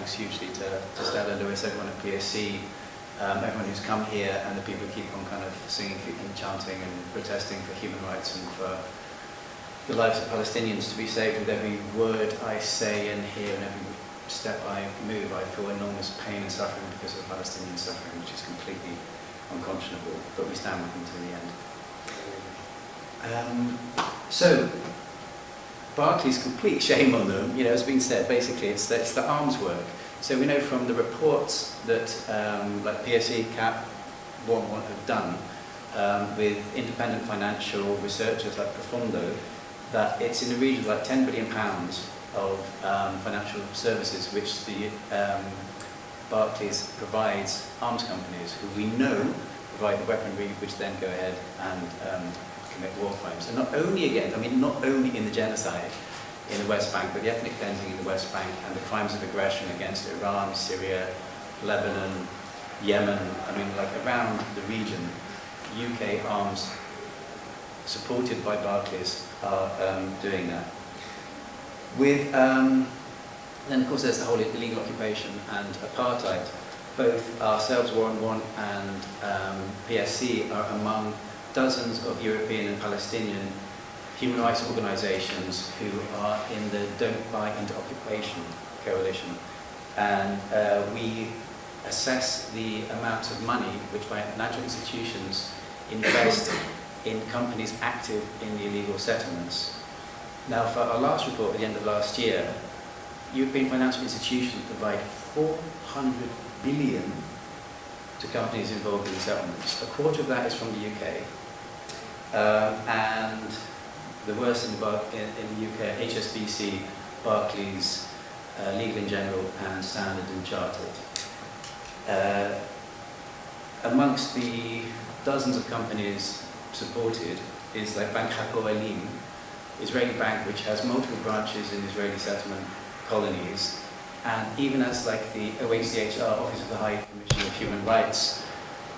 thanks hugely to Stella, Lewis, everyone at PSC, everyone who's come here, and the people who keep on kind of singing and chanting and protesting for human rights and for the lives of Palestinians to be saved. With every word I say and hear and every step I move, I feel enormous pain and suffering because of the Palestinian suffering, which is completely unconscionable, but we stand with them to the end. So, Barclays, complete shame on them, you know, has been said, basically it's the arms work. So we know from the reports that like PSE, CAP, 1 have done with independent financial researchers like Profondo, that it's in the region of like £10 billion of financial services which the Barclays provides arms companies who we know provide the weaponry which then go ahead and commit war crimes. And not only not only in the genocide in the West Bank, but the ethnic cleansing in the West Bank and the crimes of aggression against Iran, Syria, Lebanon, Yemen, like around the region, UK arms supported by Barclays are doing that. With, then of course there's the whole illegal occupation and apartheid. Both ourselves, War on Want and PSC, are among dozens of European and Palestinian human rights organisations who are in the Don't Buy Into Occupation coalition. And we assess the amount of money which financial institutions invest in companies active in the illegal settlements. Now, for our last report at the end of last year, European financial institutions provide 400 billion to companies involved in settlements. A quarter of that is from the UK. And the worst in the UK, HSBC, Barclays, Legal & General, and Standard & Chartered. Amongst the dozens of companies supported is like Bank Hapoalim, Israeli bank which has multiple branches in Israeli settlement colonies, and even as like the OHCHR, Office of the High Commissioner of Human Rights,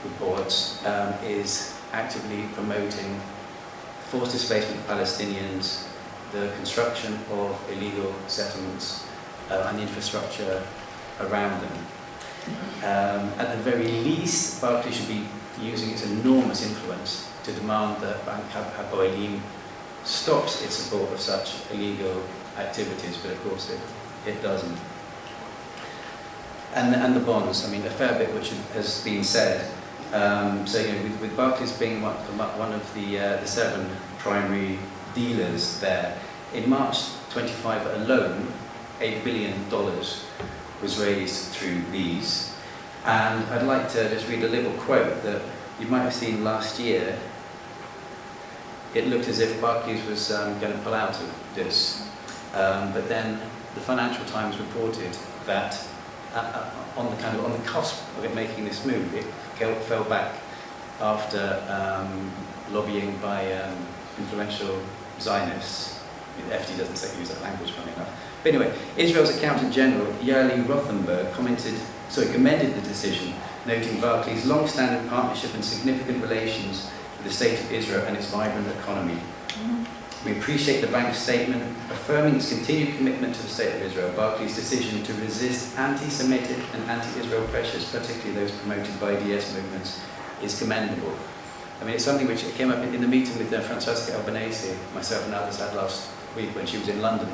reports, is actively promoting forced displacement of Palestinians, the construction of illegal settlements, and the infrastructure around them. At the very least, Barclays should be using its enormous influence to demand that Bank Hapoalim stops its support of such illegal activities, but of course it doesn't. And the bonds, a fair bit which has been said. So with Barclays being one of the 7 primary dealers there, in March 25 alone, $8 billion was raised through these. And I'd like to just read a little quote that you might have seen last year. It looked as if Barclays was going to pull out of this, but then the Financial Times reported that on the cusp of it making this move, it fell back after lobbying by influential Zionists. The FD doesn't use that language, funny enough. But anyway, Israel's Accountant General Yaeli Rothenberg commended the decision, noting Barclays' long-standing partnership and significant relations with the State of Israel and its vibrant economy. We appreciate the bank's statement affirming its continued commitment to the State of Israel. Barclays' decision to resist anti-Semitic and anti-Israel pressures, particularly those promoted by BDS movements, is commendable. It's something which came up in the meeting with Francesca Albanese, myself and others had last week when she was in London.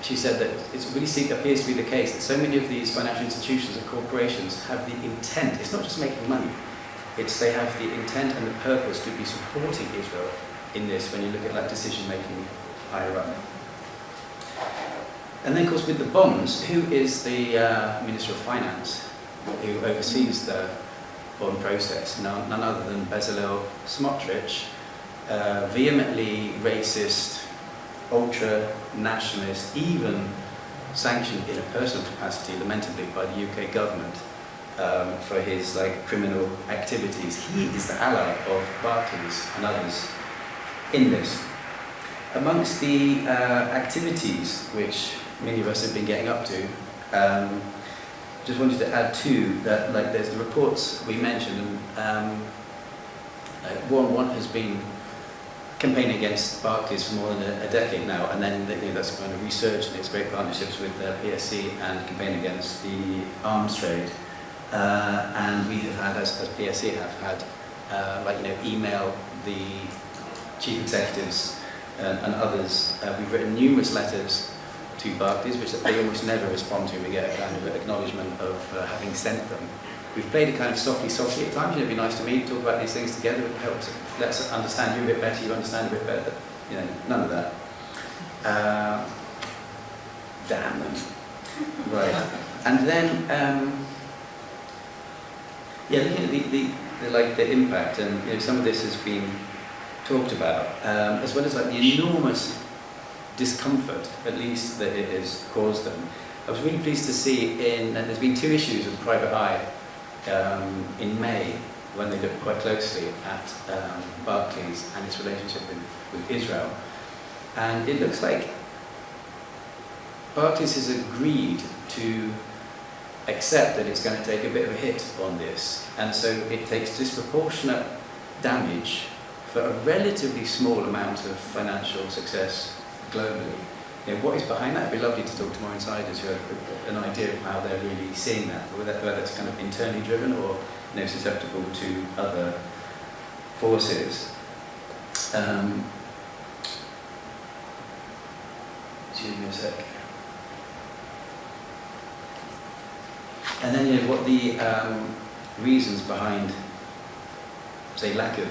She said that it really appears to be the case that so many of these financial institutions and corporations have the intent, it's not just making money, they have the intent and the purpose to be supporting Israel in this when you look at decision making higher up. And then of course with the bonds, who is the Minister of Finance who oversees the bond process? None other than Bezalel Smotrich, vehemently racist, ultra-nationalist, even sanctioned in a personal capacity, lamentably, by the UK government for his criminal activities. He is the ally of Barclays and others in this. Amongst the activities which many of us have been getting up to, just wanted to add two, that there's the reports we mentioned, and War on Want has been campaigning against Barclays for more than a decade now, and then that's kind of resurged in its great partnerships with PSC and campaigning against the arms trade. And we have had, as PSC have had, email the chief executives and others. We've written numerous letters to Barclays, which they almost never respond to. We get a kind of acknowledgement of having sent them. We've played it kind of softly at times. It'd be nice to meet, talk about these things together. It helps. Let's understand you a bit better. You understand a bit better. None of that. Damn them. Right. And then, looking at the impact, and some of this has been talked about, as well as the enormous discomfort, at least, that it has caused them. I was really pleased to see there's been 2 issues of Private Eye in May, when they looked quite closely at Barclays and its relationship with Israel. And it looks like Barclays has agreed to accept that it's going to take a bit of a hit on this, and so it takes disproportionate damage for a relatively small amount of financial success globally. What is behind that? It'd be lovely to talk to more insiders who have an idea of how they're really seeing that, whether it's kind of internally driven or susceptible to other forces. Excuse me a sec. And then what the reasons behind, say, lack of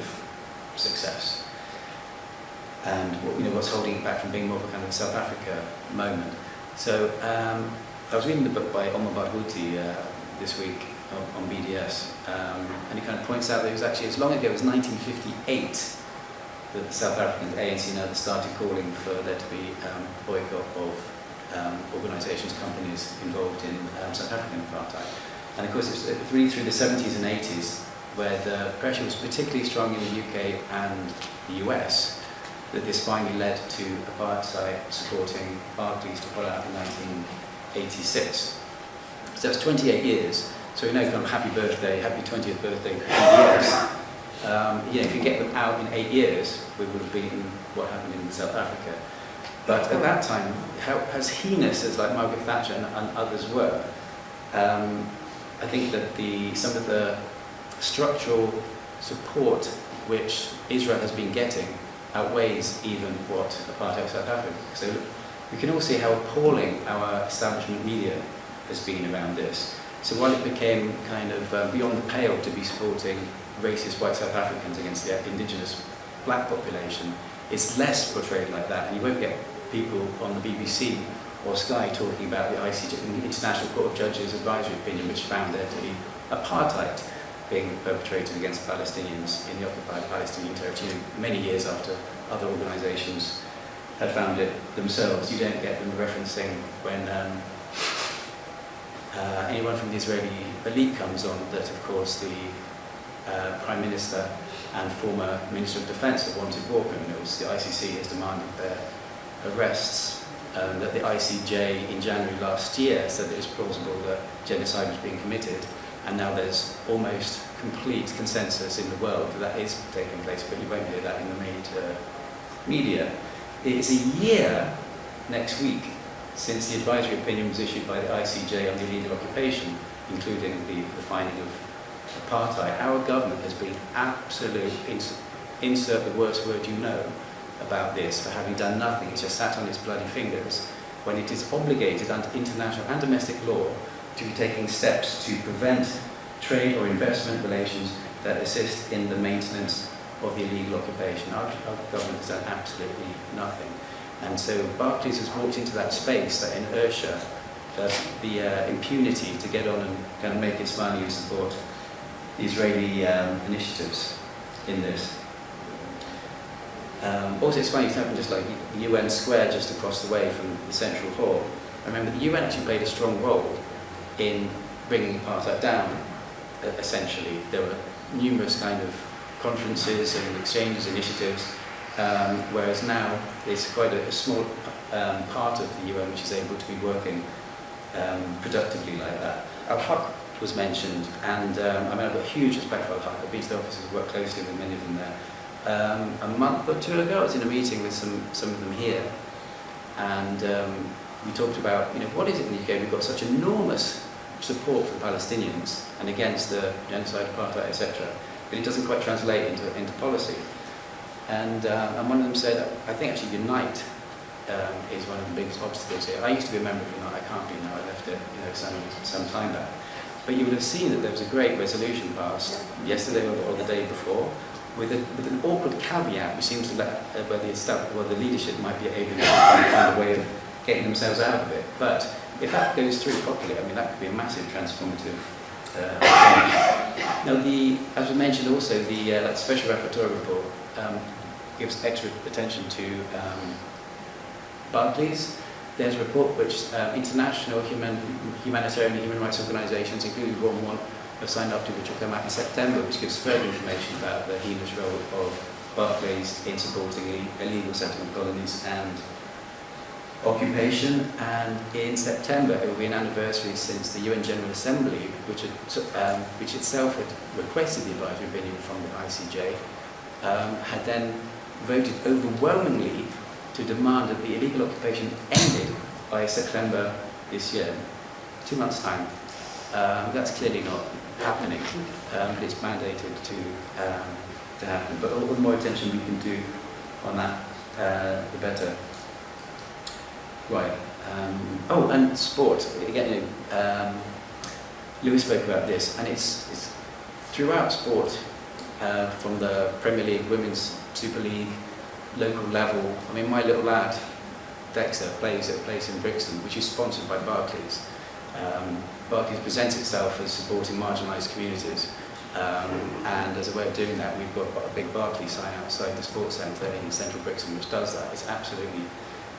success, and what's holding it back from being more of a kind of South Africa moment. So I was reading the book by Omar Barghouti this week on BDS, and he kind of points out that it was actually as long ago as 1958 that the South Africans, ANC and others, started calling for there to be boycott of organisations, companies involved in South African apartheid. And of course it's really through the 70s and 80s where the pressure was particularly strong in the UK and the US that this finally led to apartheid supporting Barclays to pull out in 1986. So that's 28 years. So kind of happy birthday, happy 20th birthday BDS. If you get them out in 8 years, we would have beaten what happened in South Africa. But at that time, as heinous as Margaret Thatcher and others were, I think that some of the structural support which Israel has been getting outweighs even what apartheid South Africa. So we can all see how appalling our establishment media has been around this. So while it became kind of beyond the pale to be supporting racist white South Africans against the indigenous black population, it's less portrayed like that, and you won't get people on the BBC or Sky talking about the ICJ, the International Court of Judges advisory opinion, which found there to be apartheid being perpetrated against Palestinians in the occupied Palestinian territory, many years after other organisations had found it themselves. You don't get them referencing when anyone from the Israeli elite comes on that, of course, the Prime Minister and former Minister of Defence have wanted war criminals. The ICC has demanded their arrests. That the ICJ in January last year said that it's plausible that genocide was being committed, and now there's almost complete consensus in the world that is taking place, but you won't hear that in the major media. It is a year next week since the advisory opinion was issued by the ICJ on the illegal occupation, including the finding of apartheid. Our government has been absolute, insert the worst word you know, about this, for having done nothing. It's just sat on its bloody fingers when it is obligated under international and domestic law to be taking steps to prevent trade or investment relations that assist in the maintenance of the illegal occupation. Our government has done absolutely nothing. And so Barclays has walked into that space, that inertia, the impunity to get on and kind of make its money and support the Israeli initiatives in this. Also, it's funny, it's happened just like the UN Square just across the way from the Central Hall. I remember the UN actually played a strong role in bringing apartheid down, essentially. There were numerous kind of conferences and exchanges, initiatives, whereas now it's quite a small part of the UN which is able to be working productively like that. Al-Haq was mentioned, and I've got huge respect for Al-Haq. I've been to the offices, worked closely with many of them there. a month or two ago, I was in a meeting with some of them here, and we talked about, what is it in the UK? We've got such enormous support for Palestinians and against the genocide, apartheid, etc., but it doesn't quite translate into policy. And one of them said, I think actually Unite is one of the biggest obstacles here. I used to be a member of Unite, I can't be now, I left it some time back. But you would have seen that there was a great resolution passed yesterday or the day before, with an awkward caveat, which seems to let where the leadership might be able to find a way of getting themselves out of it. But if that goes through properly, I mean, that could be a massive transformative change. Now, as we mentioned also, the Special Rapporteur report gives extra attention to Barclays. There's a report which international humanitarian and human rights organisations, including Rome One, have signed up to, which will come out in September, which gives further information about the heinous role of Barclays in supporting illegal settlement colonies and occupation. And in September, it will be an anniversary since the UN General Assembly, which itself had requested the advisory opinion from the ICJ, had then voted overwhelmingly to demand that the illegal occupation ended by September this year, 2 months' time. That's clearly not happening, but it's mandated to happen. But all the more attention we can do on that, the better. Right. Oh, and sport. Again, Louis spoke about this, and it's throughout sport, from the Premier League, Women's Super League, local level. I mean, my little lad, Dexter, plays at a place in Brixton, which is sponsored by Barclays. Barclays presents itself as supporting marginalised communities, and as a way of doing that, we've got a big Barclays sign outside the sports centre in central Brixton, which does that. It's absolutely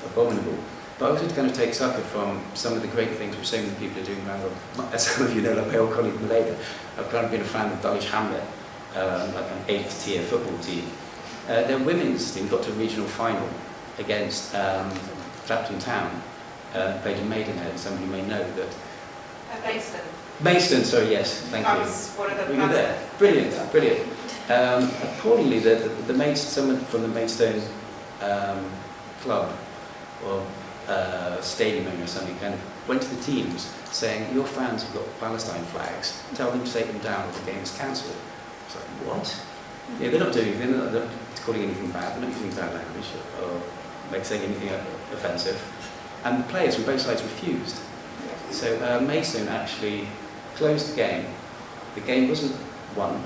abominable. But I also kind of take succour from some of the great things which so many people are doing around them. As some of you know, like my old colleague Malaya, I've kind of been a fan of Dulwich Hamlet, like an 8th tier football team. Their women's team got to a regional final against Clapton Town, played in Maidenhead. Some of you may know that. Maidstone. Maidstone, sorry, yes, thank you. I was one of the We were there. Brilliant, brilliant. Appallingly, someone from the Maidstone club or stadium owner or something kind of went to the teams saying, your fans have got Palestine flags, tell them to take them down or the game is cancelled. It's like, what? Yeah, they're not doing anything, they're not calling anything bad, they're not using bad language or saying anything offensive. And the players from both sides refused. So Maidstone actually closed the game. The game wasn't won.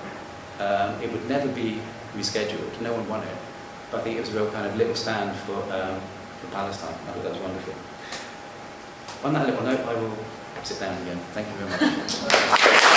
It would never be rescheduled. No one won it. But I think it was a real kind of little stand for Palestine. I thought that was wonderful. On that little note, I will sit down again. Thank you very much.